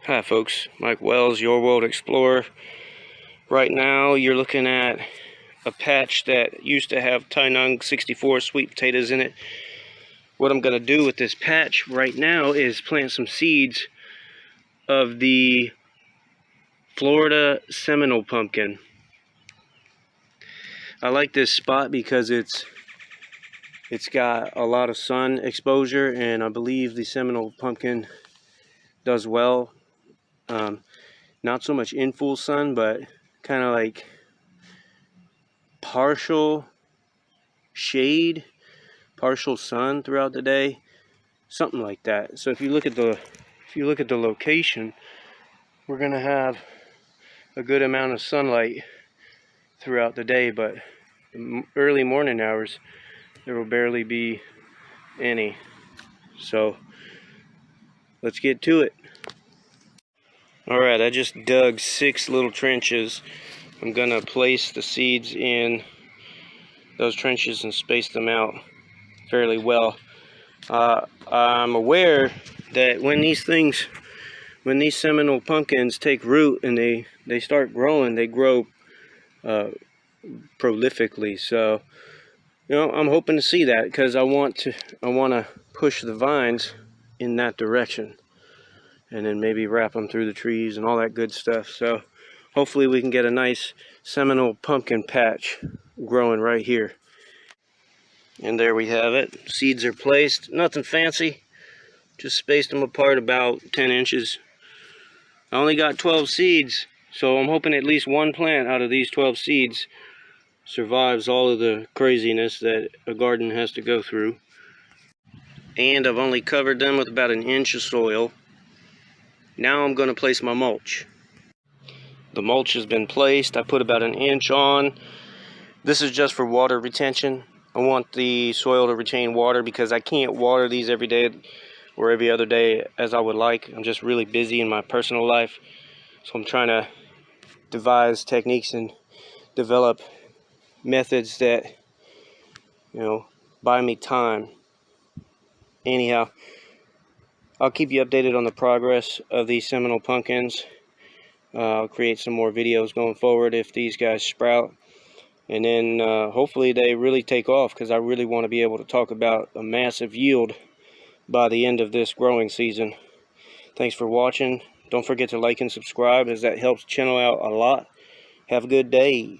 Hi folks, Mike Wells, Your World Explorer. Right now you're looking at a patch that used to have Tynung 64 sweet potatoes in it. What I'm going to do with this patch right now is plant some seeds of the Florida Seminole pumpkin. I like this spot because it's got a lot of sun exposure, and I believe the Seminole pumpkin does well. Not so much in full sun, but kind of like partial shade, partial sun throughout the day, something like that. So if you look at the location, we're gonna have a good amount of sunlight throughout the day, but in early morning hours there will barely be any. So let's get to it. Alright, I just dug 6 little trenches. I'm gonna place the seeds in those trenches and space them out fairly well. I'm aware that when these Seminole pumpkins take root and they start growing, they grow prolifically. So, you know, I'm hoping to see that because I want to push the vines in that direction, and then maybe wrap them through the trees and all that good stuff. So hopefully we can get a nice Seminole pumpkin patch growing right here. And there we have it. Seeds are placed. Nothing fancy. Just spaced them apart about 10 inches. I only got 12 seeds, so I'm hoping at least one plant out of these 12 seeds survives all of the craziness that a garden has to go through. And I've only covered them with about an inch of soil. Now I'm going to place my mulch. The mulch has been placed. I put about an inch on. This is just for water retention. I want the soil to retain water because I can't water these every day or every other day as I would like. I'm just really busy in my personal life. So I'm trying to devise techniques and develop methods that, you know, buy me time. Anyhow, I'll keep you updated on the progress of these Seminole pumpkins. I'll create some more videos going forward if these guys sprout. And then hopefully they really take off, because I really want to be able to talk about a massive yield by the end of this growing season. Thanks for watching. Don't forget to like and subscribe, as that helps the channel out a lot. Have a good day.